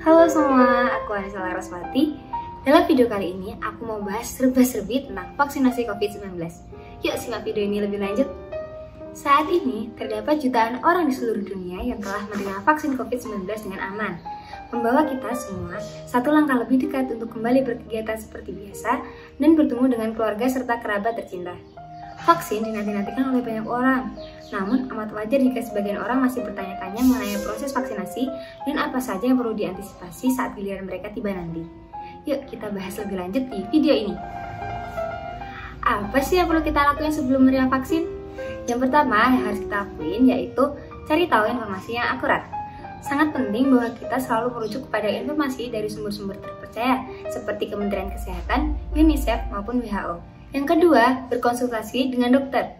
Halo semua, aku Anissa Laraswati. Dalam video kali ini, aku mau bahas serba-serbi tentang vaksinasi COVID-19. Yuk simak video ini lebih lanjut. Saat ini, terdapat jutaan orang di seluruh dunia yang telah menerima vaksin COVID-19 dengan aman, membawa kita semua satu langkah lebih dekat untuk kembali berkegiatan seperti biasa dan bertemu dengan keluarga serta kerabat tercinta. Vaksin dinanti-nantikan oleh banyak orang, namun amat wajar jika sebagian orang masih bertanya-tanya mengenai proses vaksinasi dan apa saja yang perlu diantisipasi saat giliran mereka tiba nanti. Yuk kita bahas lebih lanjut di video ini. Apa sih yang perlu kita lakuin sebelum menerima vaksin? Yang pertama yang harus kita lakuin yaitu cari tahu informasi yang akurat. Sangat penting bahwa kita selalu merujuk kepada informasi dari sumber-sumber terpercaya seperti Kementerian Kesehatan, UNICEF maupun WHO. Yang kedua, berkonsultasi dengan dokter.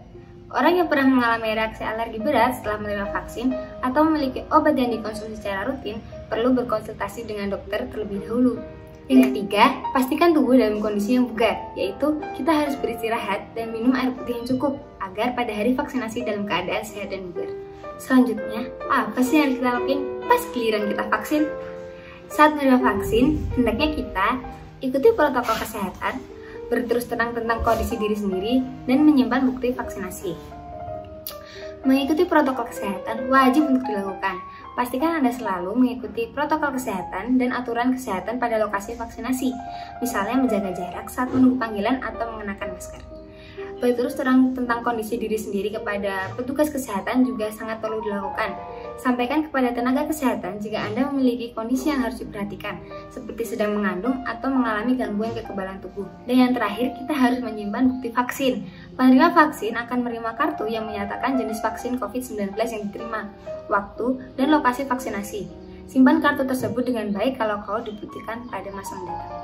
Orang yang pernah mengalami reaksi alergi berat setelah menerima vaksin atau memiliki obat yang dikonsumsi secara rutin perlu berkonsultasi dengan dokter terlebih dahulu. Yang ketiga, pastikan tubuh dalam kondisi yang bugar, yaitu kita harus beristirahat dan minum air putih yang cukup agar pada hari vaksinasi dalam keadaan sehat dan bugar. Selanjutnya, apa sih yang harus kita lakukan pas giliran kita vaksin? Saat menerima vaksin, hendaknya kita ikuti protokol kesehatan, berterus terang tentang kondisi diri sendiri, dan menyimpan bukti vaksinasi. Mengikuti protokol kesehatan wajib untuk dilakukan. Pastikan Anda selalu mengikuti protokol kesehatan dan aturan kesehatan pada lokasi vaksinasi, misalnya menjaga jarak saat menunggu panggilan atau mengenakan masker. Berterus terang tentang kondisi diri sendiri kepada petugas kesehatan juga sangat perlu dilakukan. Sampaikan kepada tenaga kesehatan jika Anda memiliki kondisi yang harus diperhatikan, seperti sedang mengandung atau mengalami gangguan kekebalan tubuh. Dan yang terakhir, kita harus menyimpan bukti vaksin. Penerima vaksin akan menerima kartu yang menyatakan jenis vaksin COVID-19 yang diterima, waktu, dan lokasi vaksinasi. Simpan kartu tersebut dengan baik kalau dibutuhkan pada masa mendatang.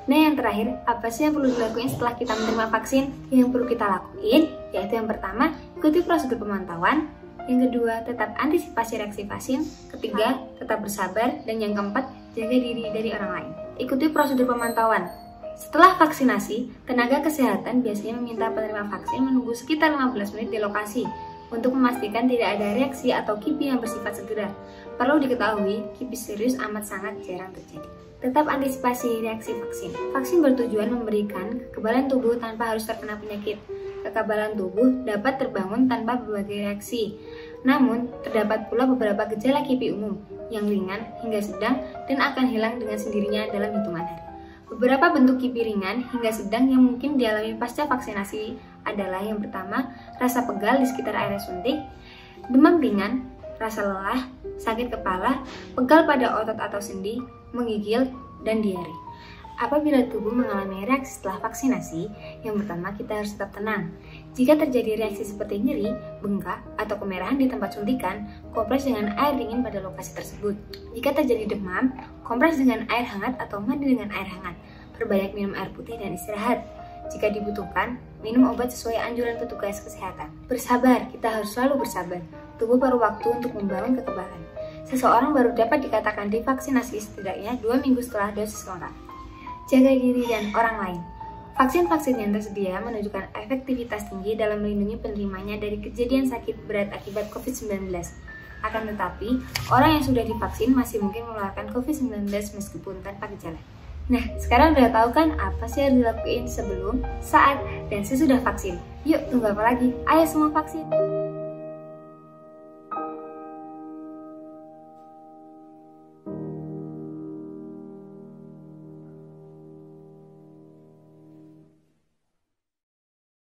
Nah yang terakhir, apa sih yang perlu dilakukan setelah kita menerima vaksin? Yang perlu kita lakuin, yaitu yang pertama, ikuti prosedur pemantauan. Yang kedua, tetap antisipasi reaksi vaksin. Ketiga, tetap bersabar. Dan yang keempat, jaga diri dari orang lain. Ikuti prosedur pemantauan. Setelah vaksinasi, tenaga kesehatan biasanya meminta penerima vaksin menunggu sekitar 15 menit di lokasi untuk memastikan tidak ada reaksi atau KIPI yang bersifat segera. Perlu diketahui, KIPI serius amat sangat jarang terjadi. Tetap antisipasi reaksi vaksin. Vaksin bertujuan memberikan kekebalan tubuh tanpa harus terkena penyakit. Kekebalan tubuh dapat terbangun tanpa berbagai reaksi. Namun, terdapat pula beberapa gejala KIPI umum yang ringan hingga sedang dan akan hilang dengan sendirinya dalam hitungan hari. Beberapa bentuk KIPI ringan hingga sedang yang mungkin dialami pasca vaksinasi adalah yang pertama, rasa pegal di sekitar area suntik, demam ringan, rasa lelah, sakit kepala, pegal pada otot atau sendi, menggigil, dan diare. Apabila tubuh mengalami reaksi setelah vaksinasi, yang pertama kita harus tetap tenang. Jika terjadi reaksi seperti nyeri, bengkak, atau kemerahan di tempat suntikan, kompres dengan air dingin pada lokasi tersebut. Jika terjadi demam, kompres dengan air hangat atau mandi dengan air hangat. Perbanyak minum air putih dan istirahat. Jika dibutuhkan, minum obat sesuai anjuran petugas kesehatan. Bersabar, kita harus selalu bersabar. Tubuh perlu waktu untuk membangun kekebalan. Seseorang baru dapat dikatakan divaksinasi setidaknya 2 minggu setelah dosis lengkap. Jaga diri dan orang lain. Vaksin-vaksin yang tersedia menunjukkan efektivitas tinggi dalam melindungi penerimanya dari kejadian sakit berat akibat COVID-19. Akan tetapi, orang yang sudah divaksin masih mungkin menularkan COVID-19 meskipun tanpa gejala. Nah, sekarang udah tahu kan apa sih yang dilakuin sebelum, saat, dan sesudah vaksin? Yuk, tunggu apa lagi? Ayo semua vaksin!